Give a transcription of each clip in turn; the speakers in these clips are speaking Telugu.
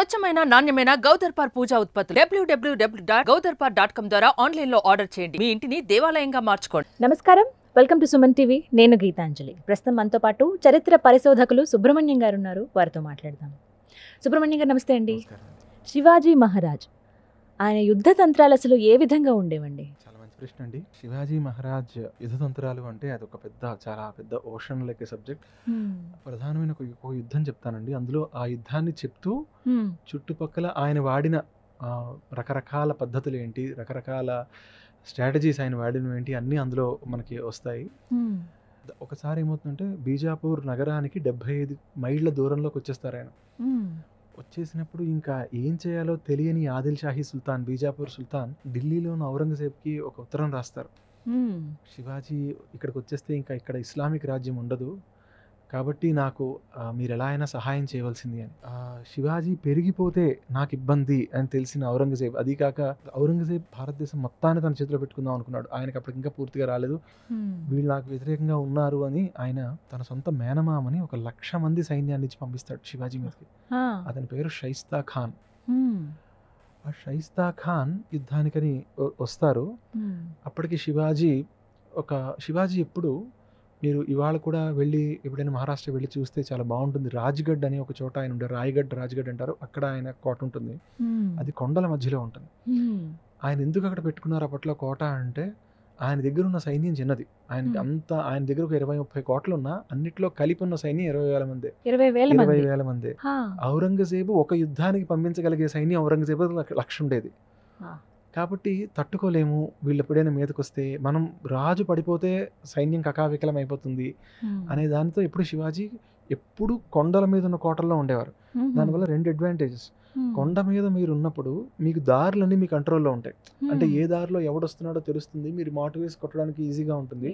స్వచ్ఛమైన నాణ్యమైన గౌదర్పార్ పూజా ఉత్పత్తులు www.gaudarpar.com ద్వారా ఆన్లైన్ లో ఆర్డర్ చేయండి. మీ ఇంటిని దేవాలయంగా మార్చుకోండి. నమస్కారం, వెల్కమ్ టు సుమన్ టీవీ. నేను గీతాంజలి. ప్రస్తుతం మనతో పాటు చరిత్ర పరిశోధకులు సుబ్రహ్మణ్యం గారు ఉన్నారు. వారితో మాట్లాడదాం. సుబ్రహ్మణ్యం గారు నమస్తే అండి. శివాజీ మహారాజ్ ఆయన యుద్ధ తంత్రాలు అసలు ఏ విధంగా ఉండేవండి? చాలా మంచి ప్రశ్న అండి. శివాజీ మహారాజ్ యుద్ధ తంత్రాలు అంటే అదొక చాలా పెద్ద ఓషన్ లెక్క సబ్జెక్ట్. ప్రధానమైన ఒక యుద్ధం చెప్తానండి. అందులో ఆ యుద్ధాన్ని చెప్తూ చుట్టుపక్కల ఆయన వాడిన రకరకాల పద్ధతులు ఏంటి, రకరకాల స్ట్రాటజీస్ ఆయన వాడినవి ఏంటి అన్నీ అందులో మనకి వస్తాయి. ఒకసారి ఏమవుతుందంటే బీజాపూర్ నగరానికి 75 మైళ్ళ దూరంలోకి వచ్చేస్తారు ఆయన. వచ్చేసినప్పుడు ఇంకా ఏం చేయాలో తెలియని ఆదిల్ షాహీ సుల్తాన్, బీజాపూర్ సుల్తాన్ ఢిల్లీలో ఉన్న ఔరంగజేబ్కి ఒక ఉత్తరం రాస్తారు. శివాజీ ఇక్కడికి వచ్చేస్తే ఇంకా ఇక్కడ ఇస్లామిక్ రాజ్యం ఉండదు, కాబట్టి నాకు మీరు ఎలా అయినా సహాయం చేయవలసింది అని. శివాజీ పెరిగిపోతే నాకు ఇబ్బంది అని తెలిసిన ఔరంగజేబ్, అది కాక ఔరంగజేబ్ భారతదేశం మొత్తాన్ని తన చేతిలో పెట్టుకుందాం అనుకున్నాడు. ఆయనకి అప్పటికి ఇంకా పూర్తిగా రాలేదు. వీళ్ళు నాకు వ్యతిరేకంగా ఉన్నారు అని ఆయన తన సొంత మేనమామని 1,00,000 మంది సైన్యాన్ని ఇచ్చి పంపిస్తాడు శివాజీ మీదకి. అతని పేరు షైస్తా ఖాన్. ఆ షైస్తా ఖాన్ యుద్ధానికని వస్తారు. అప్పటికి శివాజీ ఎప్పుడు మీరు ఇవాళ కూడా వెళ్ళి ఎప్పుడైనా మహారాష్ట్ర వెళ్ళి చూస్తే చాలా బాగుంటుంది. రాజ్గఢ్ అని ఒక చోట ఆయన ఉండే, రాజ్గఢ్ అంటారు, అక్కడ ఆయన కోట ఉంటుంది. అది కొండల మధ్యలో ఉంటుంది. ఆయన ఎందుకు అక్కడ పెట్టుకున్నారు అప్పట్లో కోట అంటే, ఆయన దగ్గర ఉన్న సైన్యం చిన్నది. ఆయన దగ్గర ఒక 20-30 కోట్లు ఉన్నా అన్నిట్లో కలిపి ఉన్న సైన్యం 20,000 మంది. 20,000 మంది. ఔరంగజేబు ఒక యుద్ధానికి పంపించగలిగే సైన్యం ఔరంగజేబు 1,00,000 ఉండేది. కాబట్టి తట్టుకోలేము, వీళ్ళు ఎప్పుడైనా మీదకి వస్తే మనం రాజు పడిపోతే సైన్యం కకావికలం అయిపోతుంది అనే దానితో ఎప్పుడు శివాజీ ఎప్పుడు కొండల మీద ఉన్న కోటల్లో ఉండేవారు. దానివల్ల 2 అడ్వాంటేజెస్. కొండ మీద మీరు ఉన్నప్పుడు మీకు దారులన్నీ మీ కంట్రోల్లో ఉంటాయి. అంటే ఏ దారిలో ఎవడొస్తున్నాడో తెలుస్తుంది, మీరు మాటు వేసి కొట్టడానికి ఈజీగా ఉంటుంది.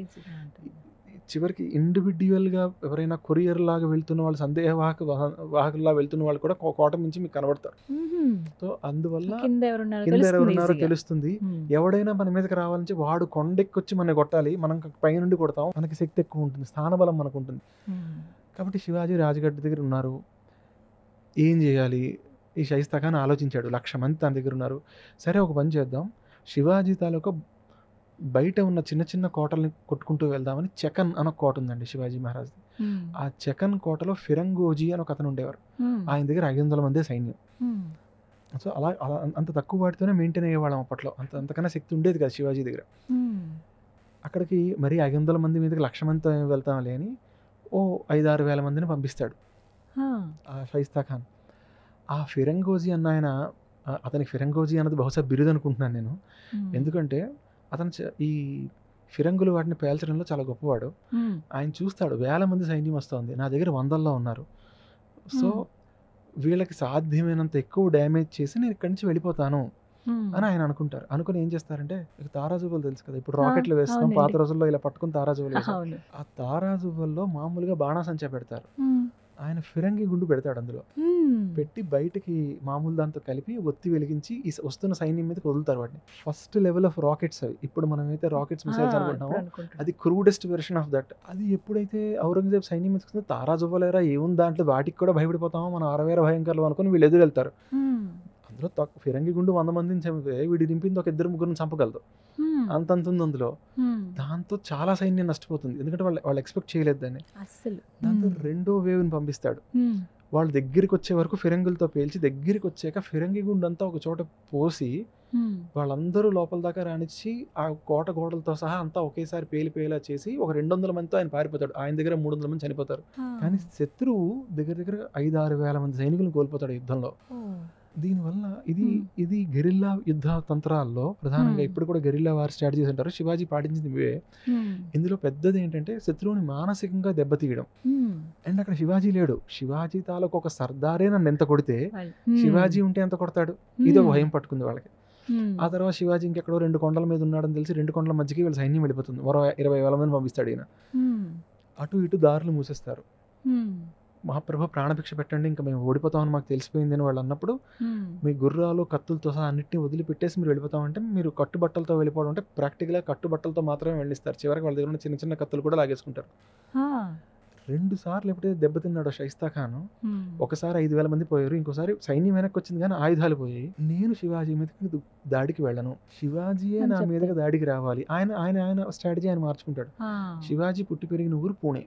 చివరికి ఇండివిడ్యువల్గా ఎవరైనా కొరియర్ లాగా వెళ్తున్న వాళ్ళు, వాహకుల్లా వెళ్తున్న వాళ్ళు కూడా కోట నుంచి మీకు కనబడతారు. సో అందువల్ల కింద ఎవరున్నారో తెలుస్తుంది. ఎవడైనా మన మీదకి రావాలంటే వాడు కొండెక్కొచ్చి మన కొట్టాలి, మనం పైనుండి కొడతాం, మనకి శక్తి ఎక్కువ ఉంటుంది, స్థానబలం మనకు ఉంటుంది. కాబట్టి శివాజీ రాజ్గఢ్ దగ్గర ఉన్నారు. ఏం చేయాలి? ఈ షైస్తా ఖాన్ ఆలోచించాడు. 1,00,000 మంది తన దగ్గర ఉన్నారు. సరే, ఒక పని చేద్దాం, శివాజీ తాలూకా బయట ఉన్న చిన్న చిన్న కోటల్ని కొట్టుకుంటూ వెళ్దామని చెకన్ అని ఒక కోట ఉందండి శివాజీ మహారాజ్. ఆ చెకన్ కోటలో ఫిరంగోజీ అని ఒక అతను ఉండేవారు. ఆయన దగ్గర 500 మందే సైన్యం. సో అలా అంత తక్కువ వాటితోనే మెయింటైన్ అయ్యేవాళ్ళం అప్పట్లో. అంతకన్నా శక్తి ఉండేది కదా శివాజీ దగ్గర. అక్కడికి మరి 500 మంది మీదకి 1,00,000 మందితో వెళ్తాంలే అని 5-6 వేల మందిని పంపిస్తాడు ఆ షైస్తా ఖాన్. ఆ ఫిరంగోజీ అన్న ఆయన, అతనికి ఫిరంగోజీ అన్నది బహుశా బిరుదు అనుకుంటున్నాను నేను. ఎందుకంటే అతను ఈ ఫిరంగులు వాటిని పేల్చడంలో చాలా గొప్పవాడు. ఆయన చూస్తాడు, 1000 మంది సైన్యం వస్తుంది, నా దగ్గర 100లో ఉన్నారు. సో వీళ్ళకి సాధ్యమైనంత ఎక్కువ డ్యామేజ్ చేసి నేను ఇక్కడి నుంచి వెళ్ళిపోతాను అని ఆయన అనుకుంటారు. అనుకుని ఏం చేస్తారంటే, తారాజువ్వలు తెలుసు కదా, ఇప్పుడు రాకెట్లు వేస్తాం, పాత రోజుల్లో ఇలా పట్టుకుని తారాజువ్వలు వేస్తాం. ఆ తారాజువ్వల్లో మామూలుగా బాణాసంచా పెడతారు. ఆయన ఫిరంగి గుండు పెడతాడు. అందులో పెట్టి బయటకి మామూలు దాంతో కలిపి ఒత్తి వెలిగించి ఈ వస్తున్న సైన్యం మీదకి వదులుతారు వాటిని. ఫస్ట్ లెవెల్ ఆఫ్ రాకెట్స్ అవి. ఇప్పుడు మనమైతే రాకెట్స్ మిసైల్స్ అనుకుంటున్నామో అది క్రూడెస్ట్ వెర్షన్ ఆఫ్ దట్. అది ఎప్పుడైతే ఔరంగజేబ్ సైన్యం మీదకి వస్తుందో, తారాజువ్వలేరా ఏముంది దాంట్లో, వాటికి కూడా భయపడిపోతామో, మనం అరవేర భయంకరలు అనుకుని వీళ్ళు ఎదురు వెళ్తారు. అందులో ఫిరంగి గుండు 100 మందిని చంపితే వీడి నింపింది ఒక 2-3 చంపగలదు. అంతంతుంది అందులో. దాంతో చాలా సైన్యం నష్టపోతుంది, ఎందుకంటే వాళ్ళు ఎక్స్పెక్ట్ చేయలేదు దాన్ని. దాంతో 2వ వేవ్ని పంపిస్తాడు. వాళ్ళ దగ్గరికి వచ్చే వరకు ఫిరంగులతో పేల్చి, దగ్గరికి వచ్చాక ఫిరంగి గుండంతా ఒక చోట పోసి వాళ్ళందరూ లోపల దాకా రానిచ్చి ఆ కోట గోడలతో సహా అంతా ఒకేసారి పేలిపోయేలా చేసి ఒక 200 మందితో ఆయన పారిపోతాడు. ఆయన దగ్గర 300 మంది చనిపోతారు. కానీ శత్రువు దగ్గర 5-6 వేల మంది సైనికులను కోల్పోతాడు యుద్ధంలో. దీనివల్ల ఇది గెరిల్లా యుద్ధ తంత్రాల్లో ప్రధానంగా ఇప్పుడు కూడా గెరిల్లా వార్ స్ట్రాటజీస్ అంటారు. శివాజీ పాటించింది ఇవే. ఇందులో పెద్దది ఏంటంటే శత్రువుని మానసికంగా దెబ్బతీయడం. అండ్ అక్కడ శివాజీ లేడు. శివాజీ తాలూకు ఒక సర్దారే నన్ను ఎంత కొడితే శివాజీ ఉంటే ఎంత కొడతాడు, ఇది ఒక భయం పట్టుకుంది వాళ్ళకి. ఆ తర్వాత శివాజీ ఇంకెక్కడో 2 కొండల మీద ఉన్నాడని తెలిసి 2 కొండల మధ్యకి వీళ్ళ సైన్యం వెళ్ళిపోతుంది. మరో 20,000 మంది పంపిస్తాడు ఈయన. అటు ఇటు దారులు మూసేస్తారు. మహాప్రభు ప్రాణభిక్ష పెట్టండి, ఇంకా మేము ఓడిపోతామని మాకు తెలిసిపోయింది అని వాళ్ళు అన్నప్పుడు, మీ గుర్రాలు కత్తులతో సహా అన్నింటినీ వదిలిపెట్టేసి మీరు వెళ్ళిపోతామంటే, మీరు కట్టుబట్టలతో వెళ్ళిపోవడం అంటే ప్రాక్టికల్గా కట్టుబట్టలతో మాత్రమే వెళ్ళిస్తారు. చివరికి వాళ్ళ దగ్గర ఉన్న చిన్న చిన్న కత్తులు కూడా లాగేసుకుంటారు. 2 సార్లు ఎప్పుడైతే దెబ్బతిన్నాడో షైస్తా ఖాన్, ఒకసారి 5,000 మంది పోయారు, ఇంకోసారి సైన్యం వెనక్కి వచ్చింది కానీ ఆయుధాలు పోయాయి. నేను శివాజీ మీదకి దాడికి వెళ్ళను, శివాజీయే నా మీదకి దాడికి రావాలి. ఆయన ఆయన ఆయన స్ట్రాటజీ ఆయన మార్చుకుంటాడు. శివాజీ పుట్టి పెరిగిన ఊరు పూణే.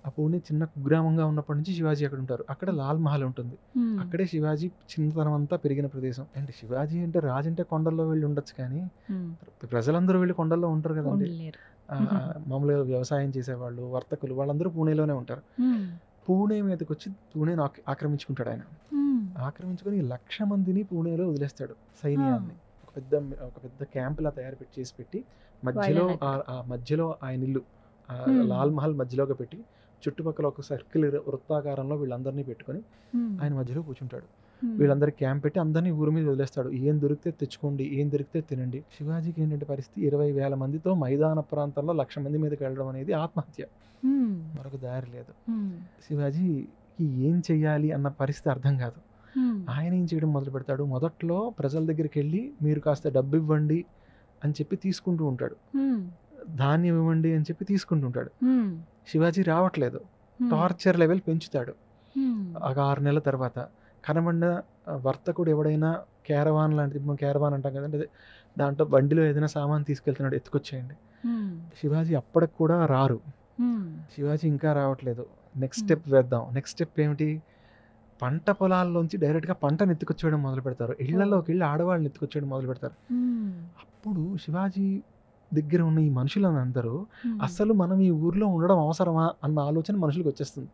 ఆ పూణే చిన్న కుగ్రామంగా ఉన్నప్పటి నుంచి శివాజీ అక్కడ ఉంటారు. అక్కడ లాల్ మహల్ ఉంటుంది. అక్కడే శివాజీ చిన్నతనం అంతా పెరిగిన ప్రదేశం. అంటే శివాజీ అంటే రాజు అంటే కొండల్లో వెళ్ళి ఉండొచ్చు కానీ ప్రజలందరూ వెళ్ళి కొండల్లో ఉంటారు కదండి. మామూలుగా వ్యవసాయం చేసేవాళ్ళు, వర్తకులు, వాళ్ళందరూ పూణేలోనే ఉంటారు. పూణే మీదకి వచ్చి పూణేను ఆక్రమించుకుంటాడు ఆయన. ఆక్రమించుకొని 1,00,000 మందిని పూణేలో వదిలేస్తాడు సైన్యాన్ని. ఒక పెద్ద క్యాంప్ లా చేసి పెట్టి మధ్యలో ఆయన ఇల్లు లాల్ మహల్ మధ్యలోకి పెట్టి చుట్టుపక్కల ఒక సర్కిల్ వృత్తాకారంలో వీళ్ళందరినీ పెట్టుకొని ఆయన మధ్యలో కూర్చుంటాడు. వీళ్ళందరికీ క్యాంప్ పెట్టి అందరినీ ఊరి మీద వదిలేస్తాడు. ఏం దొరికితే తెచ్చుకోండి, ఏం దొరికితే తినండి. శివాజీకి ఏంటంటే పరిస్థితి, 20,000 మందితో మైదాన ప్రాంతంలో 1,00,000 మంది మీదకి వెళ్ళడం అనేది ఆత్మహత్య, మరొక దారి లేదు. శివాజీకి ఏం చెయ్యాలి అన్న పరిస్థితి అర్థం కాదు. ఆయన ఏం చేయడం మొదలు పెడతాడు, మొదట్లో ప్రజల దగ్గరికి వెళ్ళి మీరు కాస్త డబ్బు ఇవ్వండి అని చెప్పి తీసుకుంటూ ఉంటాడు, ధాన్యం ఇవ్వండి అని చెప్పి తీసుకుంటూ ఉంటాడు. శివాజీ రావట్లేదు, టార్చర్ లెవెల్ పెంచుతాడు. ఒక 6 నెలల తర్వాత కనబడిన వర్తకుడు ఎవడైనా క్యారవాన్ లాంటిది, మనం క్యారవాన్ అంటాం కదండి, దాంట్లో బండిలో ఏదైనా సామాన్ తీసుకెళ్తున్నాడు, ఎత్తుకొచ్చేయండి. శివాజీ అప్పటికి కూడా రారు. శివాజీ ఇంకా రావట్లేదు, నెక్స్ట్ స్టెప్ వేద్దాం. నెక్స్ట్ స్టెప్ ఏమిటి, పంట పొలాల్లోంచి డైరెక్ట్గా పంటను ఎత్తుకొచ్చేయడం మొదలు పెడతారు. ఇళ్లలోకి వెళ్ళి ఆడవాళ్ళని ఎత్తుకొచ్చేయడం మొదలు పెడతారు. అప్పుడు శివాజీ దగ్గర ఉన్న ఈ మనుషులందరూ అసలు మనం ఈ ఊర్లో ఉండడం అవసరమా అన్న ఆలోచన మనుషులకు వచ్చేస్తుంది.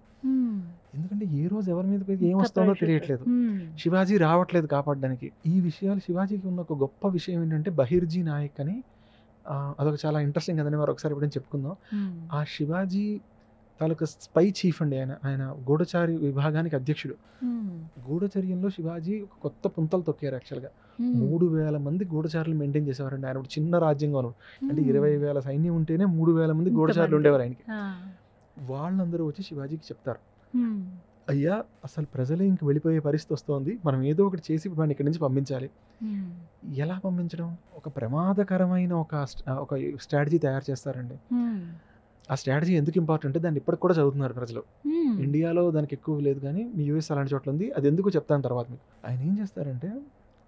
ఎందుకంటే ఏ రోజు ఎవరి మీద ఏం వస్తుందో తెలియట్లేదు, శివాజీ రావట్లేదు కాపాడడానికి. ఈ విషయాలు శివాజీకి ఉన్న ఒక గొప్ప విషయం ఏంటంటే బహిర్జీ నాయక్ అని, అదొక చాలా ఇంట్రెస్టింగ్ కదండి, మరి ఒకసారి ఎప్పుడైనా చెప్పుకుందాం. ఆ శివాజీ తాలూకా స్పై చీఫ్ అండి ఆయన గూఢచారి విభాగానికి అధ్యక్షుడు. గూఢచర్యంలో శివాజీ ఒక కొత్త పుంతలు తొక్కారు. యాక్చువల్గా 3,000 మంది గూఢచారులు మెయింటైన్ చేసేవారండి. ఆయన ఒక చిన్న రాజ్యంగా ఉన్నాడు. అంటే 20,000 సైన్యం ఉంటేనే 3,000 మంది గూఢచారులు ఉండేవారు ఆయనకి. వాళ్ళందరూ వచ్చి శివాజీకి చెప్తారు, అయ్యా అసలు ప్రజలే ఇంక వెళ్ళిపోయే పరిస్థితి వస్తోంది, మనం ఏదో ఒకటి చేసి వాడిని ఇక్కడి నుంచి పంపించాలి. ఎలా పంపించడం, ఒక ప్రమాదకరమైన ఒక స్ట్రాటజీ తయారు చేస్తారండి. ఆ స్ట్రాటజీ ఎందుకు ఇంపార్టెంట్, దాన్ని ఇప్పటికి కూడా చదువుతున్నారు ప్రజలు. ఇండియాలో దానికి ఎక్కువ లేదు కానీ మీ యూఎస్ అలాంటి చోట్ల ఉంది, అది ఎందుకు చెప్తాను తర్వాత మీకు. ఆయన ఏం చేస్తారంటే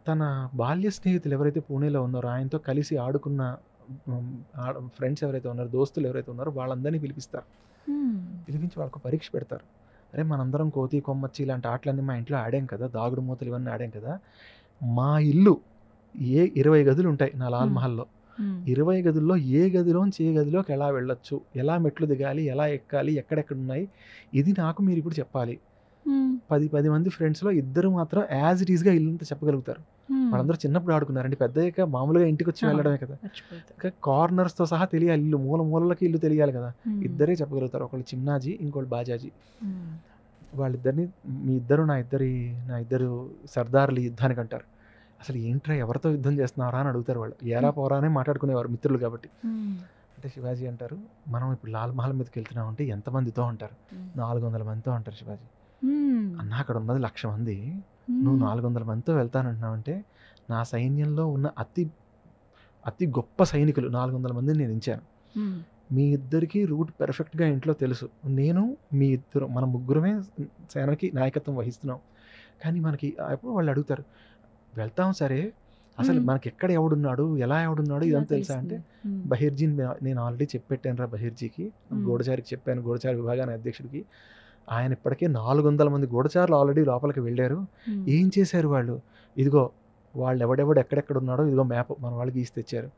తన బాల్య స్నేహితులు ఎవరైతే పూణేలో ఉన్నారో, ఆయనతో కలిసి ఆడుకున్న ఫ్రెండ్స్ ఎవరైతే ఉన్నారో, దోస్తులు ఎవరైతే ఉన్నారో వాళ్ళందరినీ పిలిపిస్తారు. పిలిపించి వాళ్ళకు పరీక్ష పెడతారు. అరే మనందరం కోతి కొమ్మచ్చి ఇలాంటి ఆటలన్నీ మా ఇంట్లో ఆడాం కదా, దాగుడు మూతలు ఇవన్నీ ఆడాం కదా, మా ఇల్లు 20 గదులు ఉంటాయి నా లాల్ మహల్లో, 20 గదుల్లో ఏ గదిలోంచి ఏ గదిలోకి ఎలా వెళ్ళొచ్చు, ఎలా మెట్లు దిగాలి, ఎలా ఎక్కాలి, ఎక్కడెక్కడ ఉన్నాయి, ఇది నాకు మీరు ఇప్పుడు చెప్పాలి. 10 మంది ఫ్రెండ్స్లో 2 మాత్రం యాజ్ ఇట్ ఈస్గా ఇల్లంతా చెప్పగలుగుతారు. వాళ్ళందరూ చిన్నప్పుడు ఆడుకున్నారండి, పెద్దయ్యాక మామూలుగా ఇంటికి వచ్చి వెళ్ళడమే కదా, కార్నర్స్తో సహా తెలియాలి, ఇల్లు మూలకి ఇల్లు తెలియాలి కదా. 2 చెప్పగలుగుతారు, ఒకళ్ళు చిన్నాజీ, ఇంకోళ్ళు బాజాజీ. వాళ్ళిద్దరిని మీ ఇద్దరు నా ఇద్దరు సర్దార్లు యుద్ధానికి అంటారు. అసలు ఏంట్రా ఎవరితో యుద్ధం చేస్తున్నారా అని అడుగుతారు వాళ్ళు. ఏరా పోరానే మాట్లాడుకునేవారు మిత్రులు కాబట్టి. అంటే శివాజీ అంటారు, మనం ఇప్పుడు లాల్ మహల్ మీదకి వెళ్తున్నాం అంటే ఎంతమందితో అంటారు, 400 మందితో అంటారు శివాజీ. అన్న అక్కడ ఉన్నది 1,00,000 మంది, నువ్వు 400 మందితో వెళ్తానంటున్నావు అంటే నా సైన్యంలో ఉన్న అతి గొప్ప సైనికులు 400 మందిని నేను ఇచ్చాను. మీ ఇద్దరికి రూట్ పెర్ఫెక్ట్గా ఇంట్లో తెలుసు, నేను మీ ఇద్దరు మన ముగ్గురమే సేనకి నాయకత్వం వహిస్తున్నాం. కానీ మనకి ఎప్పుడు వాళ్ళు అడుగుతారు, వెళ్తాం సరే అసలు మనకి ఎక్కడ ఎవడున్నాడు, ఎలా ఎవడున్నాడు ఇదంతా తెలుసా అంటే, బహిర్జీని నేను ఆల్రెడీ చెప్పెట్టాను రా, బహిర్జీకి గూఢచారికి చెప్పాను, గూఢచారి విభాగానికి అధ్యక్షుడికి. ఆయన ఇప్పటికే 400 మంది గూఢచారులు ఆల్రెడీ లోపలికి వెళ్ళారు. ఏం చేశారు వాళ్ళు, ఇదిగో వాళ్ళు ఎవడెవడు ఎక్కడెక్కడ ఉన్నాడో ఇదిగో మ్యాప్ మన వాళ్ళకి గీసి తెచ్చారు.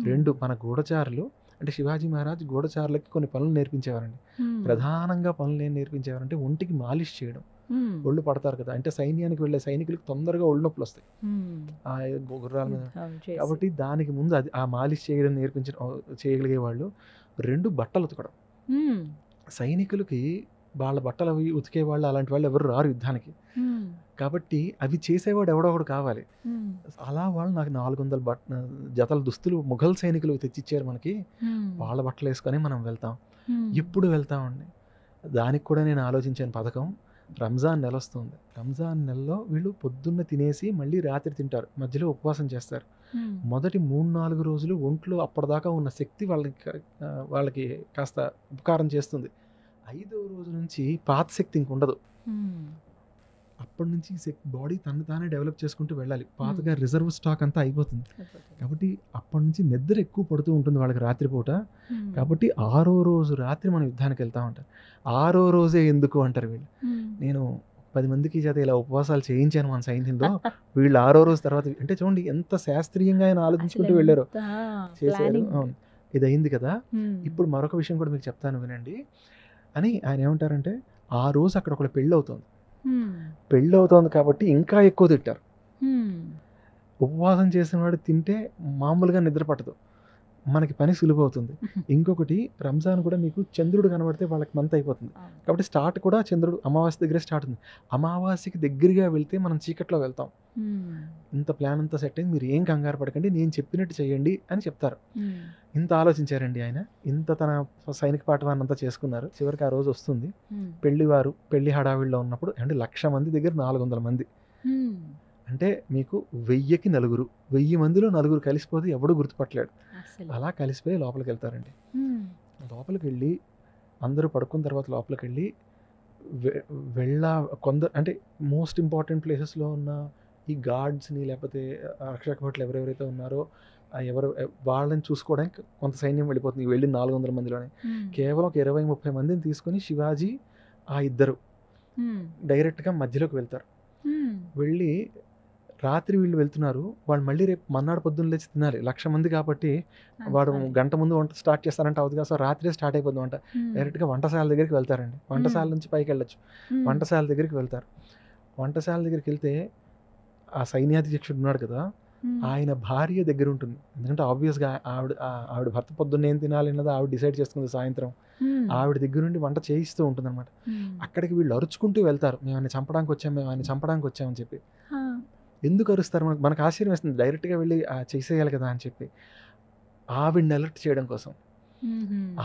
2 మన గూఢచారులు అంటే శివాజీ మహారాజ్ గూఢచారులకి కొన్ని పనులు నేర్పించేవారండి. ప్రధానంగా పనులు ఏం నేర్పించేవారంటే ఒంటికి మాలిష్ చేయడం. ఒళ్ళు పడతారు కదా, అంటే సైన్యానికి వెళ్ళే సైనికులకి తొందరగా ఒళ్ళు నొప్పులు వస్తాయి ఆ గుర్రాల మీద. కాబట్టి దానికి ముందు అది ఆ మాలిష్ చేయడం చేయగలిగే వాళ్ళు. 2 బట్టలు ఉతకడం. సైనికులకి వాళ్ళ బట్టలు అవి ఉతికే వాళ్ళు అలాంటి వాళ్ళు ఎవరు రారు యుద్ధానికి, కాబట్టి అవి చేసేవాడు ఎవడో ఒకడు కావాలి. అలా వాళ్ళు నాకు 400 జతల దుస్తులు ముఘల్ సైనికులు తెచ్చిచ్చారు మనకి, వాళ్ళ బట్టలు వేసుకొని మనం వెళ్తాం. ఎప్పుడు వెళ్తామండి, దానికి కూడా నేను ఆలోచించాను పథకం. రంజాన్ నెల వస్తుంది, రంజాన్ నెలలో వీళ్ళు పొద్దున్న తినేసి మళ్ళీ రాత్రి తింటారు, మధ్యలో ఉపవాసం చేస్తారు. మొదటి 3-4 రోజులు ఒంట్లో అప్పటిదాకా ఉన్న శక్తి వాళ్ళకి కాస్త ఉపకారం చేస్తుంది. 5వ రోజు నుంచి పాత శక్తి ఇంక ఉండదు. అప్పటి నుంచి బాడీ తను తానే డెవలప్ చేసుకుంటూ వెళ్ళాలి. పాతగా రిజర్వ్ స్టాక్ అంతా అయిపోతుంది. కాబట్టి అప్పటి నుంచి నిద్ర ఎక్కువ పడుతూ ఉంటుంది వాళ్ళకి రాత్రిపూట. కాబట్టి 6వ రోజు రాత్రి మనం యుద్ధానికి వెళ్తా ఉంటారు. 6వ రోజే ఎందుకు అంటారు వీళ్ళు. నేను 10 మందికి చేత ఇలా ఉపవాసాలు చేయించాను మన సైన్యంలో. వీళ్ళు 6వ రోజు తర్వాత అంటే చూడండి ఎంత శాస్త్రీయంగా ఆయన ఆలోచించుకుంటూ వెళ్ళారు, చేశారు. అవును, ఇది అయింది కదా. ఇప్పుడు మరొక విషయం కూడా మీకు చెప్తాను వినండి అని ఆయన ఏమంటారంటే, ఆ రోజు అక్కడ ఒకళ్ళ పెళ్ళి అవుతుంది. పెళ్ళి అవుతోంది కాబట్టి ఇంకా ఎక్కువ తింటారు. ఉపవాసం చేసిన వాడు తింటే మామూలుగా నిద్ర పట్టదు, మనకి పని సులువు అవుతుంది. ఇంకొకటి రంజాన్ కూడా మీకు చంద్రుడు కనబడితే వాళ్ళకి మంత్ అయిపోతుంది. కాబట్టి స్టార్ట్ కూడా చంద్రుడు అమావాస్య దగ్గరే స్టార్ట్ ఉంది. అమావాస్యకి దగ్గరగా వెళ్తే మనం చీకట్లో వెళ్తాం. ఇంత ప్లాన్ అంతా సెట్ అయింది, మీరు ఏం కంగారు పడకండి, నేను చెప్పినట్టు చేయండి అని చెప్తారు. ఇంత ఆలోచించారండి ఆయన. ఇంత తన సైనిక పాఠవాన్ని అంతా చేసుకున్నారు. చివరికి ఆ రోజు వస్తుంది. పెళ్లి హడావిడిలో ఉన్నప్పుడు అంటే 1,00,000 మంది దగ్గర 400 మంది అంటే మీకు 1000కి 4. 1000 మందిలో 4 కలిసిపోతే ఎవడు గుర్తుపట్టలేడు. అలా కలిసిపోయి లోపలికి వెళ్తారండి. లోపలికి వెళ్ళి అందరూ పడుకున్న తర్వాత లోపలికి వెళ్ళి కొందరు అంటే మోస్ట్ ఇంపార్టెంట్ ప్లేసెస్లో ఉన్న ఈ గార్డ్స్ని లేకపోతే రక్షక భటులు ఎవరెవరైతే ఉన్నారో వాళ్ళని చూసుకోవడానికి కొంత సైన్యం వెళ్ళిపోతుంది. వెళ్ళి 400 మందిలోనే కేవలం ఒక 20-30 మందిని తీసుకొని శివాజీ ఆ ఇద్దరు డైరెక్ట్గా మధ్యలోకి వెళ్తారు. వెళ్ళి రాత్రి వీళ్ళు వెళ్తున్నారు, వాళ్ళు మళ్ళీ రేపు మన్నాడు పొద్దున్న లేచి తినాలి. 1,00,000 మంది కాబట్టి వాడు గంట ముందు వంట స్టార్ట్ చేస్తారంటే అవుతుంది కదా. సో రాత్రే స్టార్ట్ అయిపోతుంది వంట. డైరెక్ట్గా వంటశాల దగ్గరికి వెళ్తారండి. వంటశాల నుంచి పైకి వెళ్ళొచ్చు. వంటశాల దగ్గరికి వెళ్తారు. వంటశాల దగ్గరికి వెళ్తే ఆ సైన్యాధ్యక్షుడు ఉన్నాడు కదా, ఆయన భార్య దగ్గర ఉంటుంది. ఎందుకంటే ఆబ్వియస్గా ఆవిడ భర్త పొద్దున్న ఏం తినాలి అన్నది ఆవిడ డిసైడ్ చేసుకుంది. సాయంత్రం ఆవిడ దగ్గర నుండి వంట చేయిస్తూ ఉంటుంది అనమాట. అక్కడికి వీళ్ళు అరుచుకుంటూ వెళ్తారు, మేము ఆయన చంపడానికి వచ్చామని చెప్పి. ఎందుకు అరుస్తారు? మనకు ఆశ్చర్యం వేస్తుంది. డైరెక్ట్గా వెళ్ళి చేసేయాలి కదా అని చెప్పి ఆవిడని అలర్ట్ చేయడం కోసం.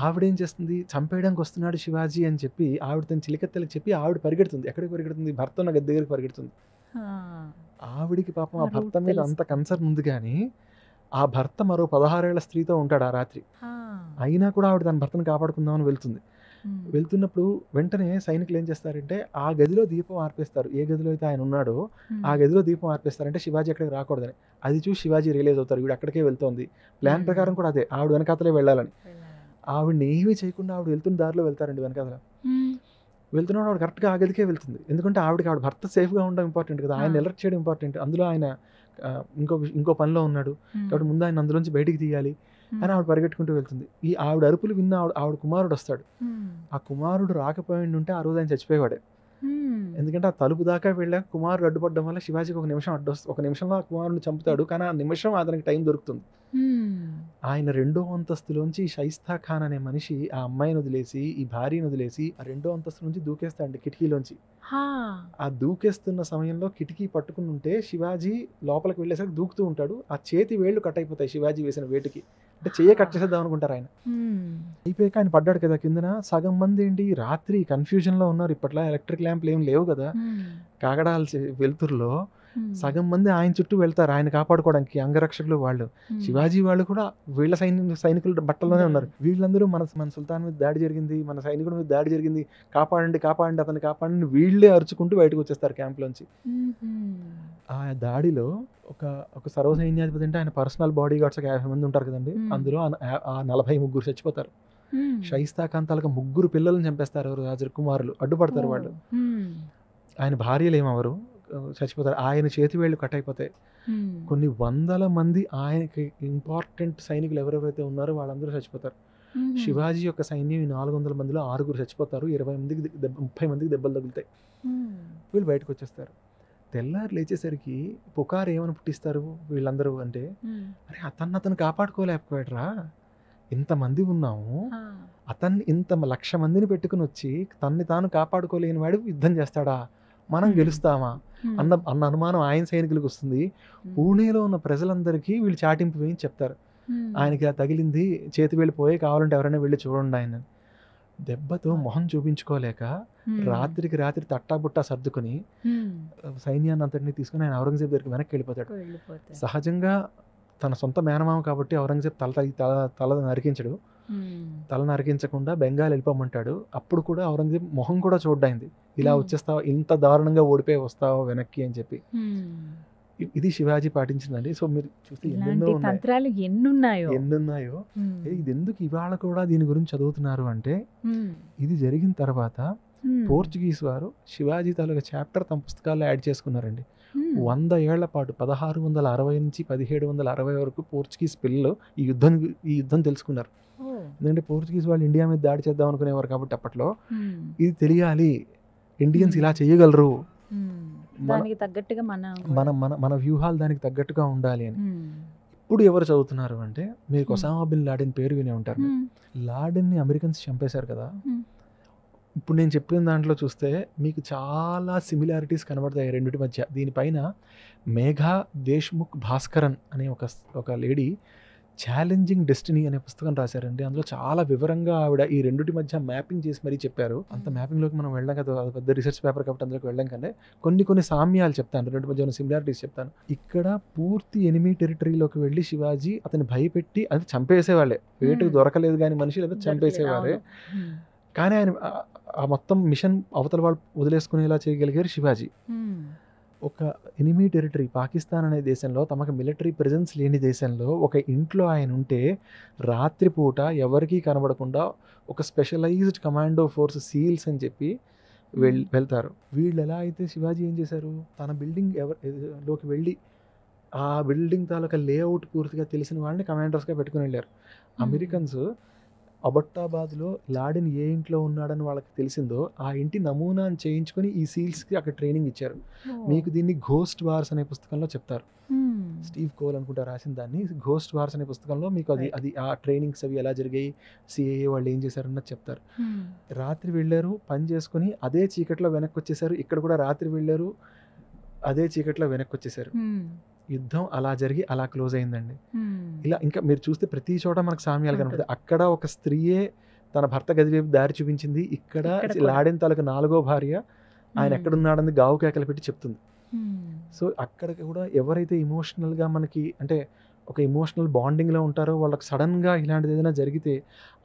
ఆవిడేం చేస్తుంది, చంపేయడానికి వస్తున్నాడు శివాజీ అని చెప్పి ఆవిడ తన చిలికత్తెలకు చెప్పి ఆవిడ పరిగెడుతుంది. ఎక్కడికి పరిగెడుతుంది? భర్త ఉన్న గది దగ్గరికి పరిగెడుతుంది. ఆవిడికి పాపం ఆ భర్త మీద అంత కన్సర్న్ ఉంది, కానీ ఆ భర్త మరో 16 ఏళ్ల స్త్రీతో ఉంటాడు ఆ రాత్రి. అయినా కూడా ఆవిడ తన భర్తను కాపాడుకుందామని వెళ్తుంది. వెళ్తున్నప్పుడు వెంటనే సైనికులు ఏం చేస్తారంటే ఆ గదిలో దీపం ఆర్పేస్తారు. ఏ గదిలో అయితే ఆయన ఉన్నాడో ఆ గదిలో దీపం ఆర్పేస్తారంటే శివాజీ అక్కడికి రాకూడదని. అది చూసి శివాజీ రియలైజ్ అవుతారు, వీడు అక్కడికే వెళ్తోంది. ప్లాన్ ప్రకారం కూడా అదే, ఆవిడ వెనకాతలే వెళ్ళాలని. ఆవిడని ఏమీ చేయకుండా ఆవిడ వెళ్తున్న దారిలో వెళ్తారండి. వెనకాతల వెళ్తున్నాడు, ఆవిడ కరెక్ట్గా ఆ గదికే వెళ్తుంది. ఎందుకంటే ఆవిడ భర్త సేఫ్గా ఉండడం ఇంపార్టెంట్ కదా, ఆయన అలర్ట్ చేయడం ఇంపార్టెంట్. అందులో ఆయన ఇంకో పనిలో ఉన్నాడు కాబట్టి ముందు ఆయన అందులోంచి బయటికి తీయాలి అని ఆవిడ పరిగెట్టుకుంటూ వెళ్తుంది. ఈ ఆవిడ అరుపులు విన్న ఆవిడ కుమారుడు వస్తాడు. ఆ కుమారుడు రాకపోయి ఉంటే ఆ రోజు ఆయన చచ్చిపోయేవాడే. ఎందుకంటే ఆ తలుపు దాకా వెళ్ళాక కుమారుడు అడ్డుపడడం వల్ల శివాజీకి ఒక నిమిషంలో ఆ కుమారుడిని చంపుతాడు. కానీ ఆ నిమిషం అతనికి టైం దొరుకుతుంది. ఆయన 2వ అంతస్తులోంచి షైస్తా ఖాన్ అనే మనిషి ఆ అమ్మాయిని వదిలేసి ఈ భార్యను వదిలేసి ఆ 2వ అంతస్తు నుంచి దూకేస్తాడు కిటికీలోంచి. ఆ దూకేస్తున్న సమయంలో కిటికీ పట్టుకుని ఉంటే శివాజీ లోపలికి వెళ్ళేసరికి దూకుతూ ఉంటాడు. ఆ చేతి వేళ్లు కట్ అయిపోతాయి శివాజీ వేసిన వేటుకి. అంటే చెయ్య కట్ చేసేద్దాం అనుకుంటారు ఆయన. అయిపోయాక ఆయన పడ్డాడు కదా కిందన. సగం మంది ఏంటి రాత్రి కన్ఫ్యూజన్ లో ఉన్నారు. ఇప్పట్లో ఎలక్ట్రిక్ ల్యాంప్లు ఏం లేవు కదా, కాగడాల వెలుతురులో సగం మంది ఆయన చుట్టూ వెళ్తారు ఆయన కాపాడుకోవడానికి, అంగరక్షకులు వాళ్ళు. శివాజీ వాళ్ళు కూడా వీళ్ళ సైనికుల బట్టల్లోనే ఉన్నారు. వీళ్ళందరూ మన సుల్తాన్ మీద దాడి జరిగింది, మన సైనికుడి మీద దాడి జరిగింది, కాపాడండి అతన్ని కాపాడండి వీళ్ళే అరుచుకుంటూ బయటకు వచ్చేస్తారు క్యాంప్లోంచి. ఆ దాడిలో ఒక సర్వ సైన్యాధిపతి అంటే ఆయన పర్సనల్ బాడీ గార్డ్స్ ఒక 50 మంది ఉంటారు కదండి. అందులో ఆ 43 చచ్చిపోతారు. షైస్తా ఖాన్ తాలూకా 3 పిల్లల్ని చంపేస్తారు రాజు కుమారులు. అడ్డుపడతారు వాళ్ళు. ఆయన భార్యలు ఏమవరు, చచ్చిపోతారు. ఆయన చేతి వేళ్ళు కట్ అయిపోతాయి. కొన్ని 100 మంది ఆయనకి ఇంపార్టెంట్ సైనికులు ఎవరెవరైతే ఉన్నారో వాళ్ళందరూ చచ్చిపోతారు. శివాజీ యొక్క సైన్యం 400 మందిలో 6 చచ్చిపోతారు. 30 మందికి దెబ్బలు తగులుతాయి. వీళ్ళు బయటకు వచ్చేస్తారు. తెల్లారు లేచేసరికి పుకారు ఏమని పుట్టిస్తారు వీళ్ళందరూ అంటే, అరే అతను కాపాడుకోలేకపోయాడురా, ఇంతమంది ఉన్నాము, అతన్ని ఇంత 1,00,000 మందిని పెట్టుకుని వచ్చి తన్ని తాను కాపాడుకోలేని వాడు యుద్ధం చేస్తాడా, మనం గెలుస్తామా అన్న అనుమానం ఆయన సైనికులకు వస్తుంది. పూణేలో ఉన్న ప్రజలందరికీ వీళ్ళు చాటింపు వేయించి చెప్తారు, ఆయనకి ఇలా తగిలింది, చేతి వెళ్ళిపోయి, కావాలంటే ఎవరైనా వెళ్ళి చూడండి ఆయన. దెబ్బతో మొహం చూపించుకోలేక రాత్రికి రాత్రి తట్టాబుట్టా సర్దుకొని సైన్యాన్ని అంతటినీ తీసుకుని ఆయన ఔరంగజేబ్ దగ్గరికి వెనక్కి వెళ్ళిపోతాడు. సహజంగా తన సొంత మేనమామ కాబట్టి ఔరంగజేబ్ తల నరికించడు. తల నరికించకుండా బెంగాల్ వెళ్ళిపోమంటాడు. అప్పుడు కూడా ఔరంగజేబ్ మొహం కూడా చూడ్డాయింది, ఇలా వచ్చేస్తావా, ఇంత దారుణంగా ఓడిపోయి వస్తావా వెనక్కి అని చెప్పి. ఇది శివాజీ పాటించిందండి. సో మీరు చూస్తే తంత్రాలు ఎన్నున్నాయో ఇది ఎందుకు ఇవాళ కూడా దీని గురించి చదువుతున్నారు అంటే, ఇది జరిగిన తర్వాత పోర్చుగీస్ వారు శివాజీ తాలూకా చాప్టర్ తమ పుస్తకాల్లో యాడ్ చేసుకున్నారండి. 100 ఏళ్ల పాటు 1660 నుంచి 1760 వరకు పోర్చుగీస్ పిల్లలు ఈ యుద్ధం తెలుసుకున్నారు. ఎందుకంటే పోర్చుగీస్ వాళ్ళు ఇండియా మీద దాడి చేద్దాం అనుకునేవారు కాబట్టి అప్పట్లో ఇది తెలియాలి, ఇండియన్స్ ఇలా చేయగలరు, దానికి తగ్గట్టుగా మన వ్యూహాలు దానికి తగ్గట్టుగా ఉండాలి అని. ఇప్పుడు ఎవరు చదువుతున్నారు అంటే, మీకు ఒసామా బిన్ లాడెన్ పేరు వినే ఉంటారు. లాడెన్ని అమెరికన్స్ చంపేశారు కదా. ఇప్పుడు నేను చెప్పిన దాంట్లో చూస్తే మీకు చాలా సిమిలారిటీస్ కనబడతాయి రెండింటి మధ్య. దీనిపైన మేఘా దేశ్ముఖ్ భాస్కరన్ అనే ఒక లేడీ ఛాలెంజింగ్ డెస్టినీ అనే పుస్తకం రాశారండి. అందులో చాలా వివరంగా ఆవిడ ఈ రెండింటి మధ్య మ్యాపింగ్ చేసి మరీ చెప్పారు. అంత మ్యాపింగ్లోకి మనం వెళ్ళాం కదా, అది పెద్ద రీసెర్చ్ పేపర్ కాబట్టి అందులోకి వెళ్ళాం కంటే కొన్ని సామ్యాలు చెప్తాను, రెండు మధ్య ఉన్న సిమిలారిటీస్ చెప్తాను. ఇక్కడ పూర్తి ఎనిమీ టెరిటరీలోకి వెళ్ళి శివాజీ అతన్ని భయపెట్టి అది చంపేసేవాళ్ళే, వేటుకు దొరకలేదు కానీ మనిషి లేదా చంపేసేవారే. కానీ ఆయన ఆ మొత్తం మిషన్ అవతల వాళ్ళు వదిలేసుకునేలా చేయగలిగారు శివాజీ. ఒక ఎనిమీ టెరిటరీ పాకిస్తాన్ అనే దేశంలో, తమకు మిలిటరీ ప్రెజెన్స్ లేని దేశంలో ఒక ఇంట్లో ఆయన ఉంటే రాత్రిపూట ఎవరికీ కనబడకుండా ఒక స్పెషలైజ్డ్ కమాండో ఫోర్స్ సీల్స్ అని చెప్పి వెళ్తారు. వీళ్ళు ఎలా అయితే శివాజీ ఏం చేశారు, తన బిల్డింగ్ లోకి వెళ్ళి ఆ బిల్డింగ్ తాలూకా లేఅవుట్ పూర్తిగా తెలిసిన వాళ్ళని కమాండర్స్గా పెట్టుకుని వెళ్ళారు. అమెరికన్స్ అబట్టాబాద్లో లాడెన్ ఏ ఇంట్లో ఉన్నాడని వాళ్ళకి తెలిసిందో ఆ ఇంటి నమూనాను చేయించుకొని ఈ సీల్స్కి అక్కడ ట్రైనింగ్ ఇచ్చారు. మీకు దీన్ని ఘోస్ట్ వార్స్ అనే పుస్తకంలో చెప్తారు. స్టీవ్ కోల్ అనుకుంటా రాసిన దాన్ని. ఘోస్ట్ వార్స్ అనే పుస్తకంలో మీకు అది ఆ ట్రైనింగ్స్ అవి ఎలా జరిగాయి, సిఏఏ వాళ్ళు ఏం చేశారన్నది చెప్తారు. రాత్రి వెళ్ళారు, పని చేసుకుని అదే చీకట్లో వెనక్కి వచ్చేసారు. ఇక్కడ కూడా రాత్రి వెళ్ళారు, అదే చీకట్లో వెనక్కి వచ్చేసారు. యుద్ధం అలా జరిగి అలా క్లోజ్ అయిందండి. ఇలా ఇంకా మీరు చూస్తే ప్రతి చోట మనకు సామ్యాలు కనబడుతుంది. అక్కడ ఒక స్త్రీయే తన భర్త గది వైపు దారి చూపించింది, ఇక్కడ లాడెన్ తాలూకా 4వ భార్య ఆయన ఎక్కడున్నాడని గావు కేకలు పెట్టి చెప్తుంది. సో అక్కడ కూడా ఎవరైతే ఇమోషనల్గా మనకి అంటే ఒక ఇమోషనల్ బాండింగ్లో ఉంటారో వాళ్ళకి సడన్గా ఇలాంటిది ఏదైనా జరిగితే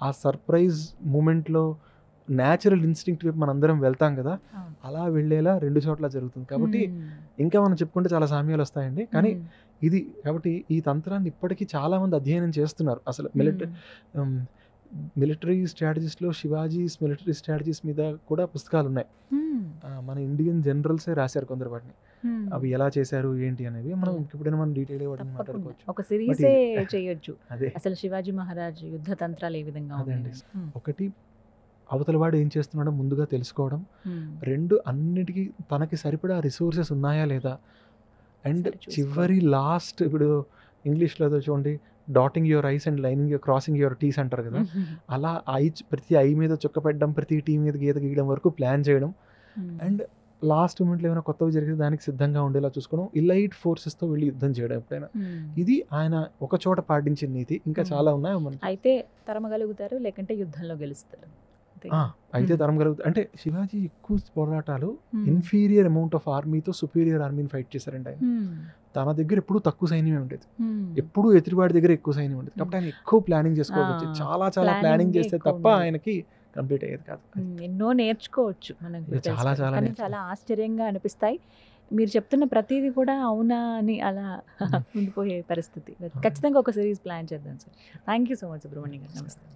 ఆ సర్ప్రైజ్ మూమెంట్లో న్యాచురల్ ఇన్స్టింక్ట్ వైపు మనందరం వెళ్తాం కదా, అలా వెళ్ళేలా రెండు చోట్ల జరుగుతుంది. కాబట్టి ఇంకా మనం చెప్పుకుంటే చాలా సామ్యాలు వస్తాయండి. కానీ ఇది కాబట్టి ఈ తంత్రాన్ని ఇప్పటికీ చాలామంది అధ్యయనం చేస్తున్నారు. అసలు మిలిటరీ స్ట్రాటజీస్లో శివాజీస్ మిలిటరీ స్ట్రాటజీస్ మీద కూడా పుస్తకాలు ఉన్నాయి. మన ఇండియన్ జనరల్సే రాశారు కొందరు వాటిని, అవి ఎలా చేశారు ఏంటి అనేవి మనం ఎప్పుడైనా మనం డీటెయిల్గా వాటిని మాట్లాడుకోవచ్చు. ఒక సిరీసే చేయొచ్చు అసలు శివాజీ మహారాజ్ యుద్ధ తంత్రాలు ఏ విధంగా అదండి. ఒకటి అవతలవాడు ఏం చేస్తున్నాడో ముందుగా తెలుసుకోవడం, రెండు అన్నిటికీ తనకి సరిపడా రిసోర్సెస్ ఉన్నాయా లేదా, అండ్ చివరి లాస్ట్ ఇప్పుడు ఇంగ్లీష్లో చూడండి dotting your I's and lining your crossing your T's అంటారు కదా, అలా ప్రతి ఐ మీద చుక్క పెట్టడం, ప్రతి టీ మీద గీత గీయడం వరకు ప్లాన్ చేయడం, అండ్ లాస్ట్ మూమెంట్లో ఏమైనా కొత్తవి జరిగితే దానికి సిద్ధంగా ఉండేలా చూసుకోవడం, ఇలైట్ ఫోర్సెస్తో వెళ్ళి యుద్ధం చేయడం ఎప్పుడైనా. ఇది ఆయన ఒక చోట పాటించిన నీతి. ఇంకా చాలా ఉన్నాయి. అయితే తరమగలుగుతారు లేకంటే యుద్ధంలో గెలుస్తారు. అయితే తరమగలుగుతారు అంటే శివాజీ ఎక్కువ పోరాటాలు ఇన్ఫీరియర్ అమౌంట్ ఆఫ్ ఆర్మీతో సుపీరియర్ ఆర్మీని ఫైట్ చేశారండి. ఆయన తన దగ్గర ఎప్పుడు తక్కువ సైన్యమే ఉండేది, ఎప్పుడు ఎదుటివాడి దగ్గర ఎక్కువ సైన్యం ఉండేది. కాబట్టి ఆయన ఎక్కువ ప్లానింగ్ చేసుకోవచ్చు, చాలా ప్లానింగ్ చేస్తే తప్ప ఆయనకి కంప్లీట్ అయ్యేది కాదు. ఎన్నో నేర్చుకోవచ్చు మనకి, చాలా చాలా చాలా ఆశ్చర్యంగా అనిపిస్తాయి. మీరు చెప్తున్న ప్రతిదీ కూడా అవునా అని అలా ఉండిపోయే పరిస్థితి. ఖచ్చితంగా ఒక సిరీస్ ప్లాన్ చేద్దాం sir. Thank you so much Subrahmanyam గారు. నమస్తే.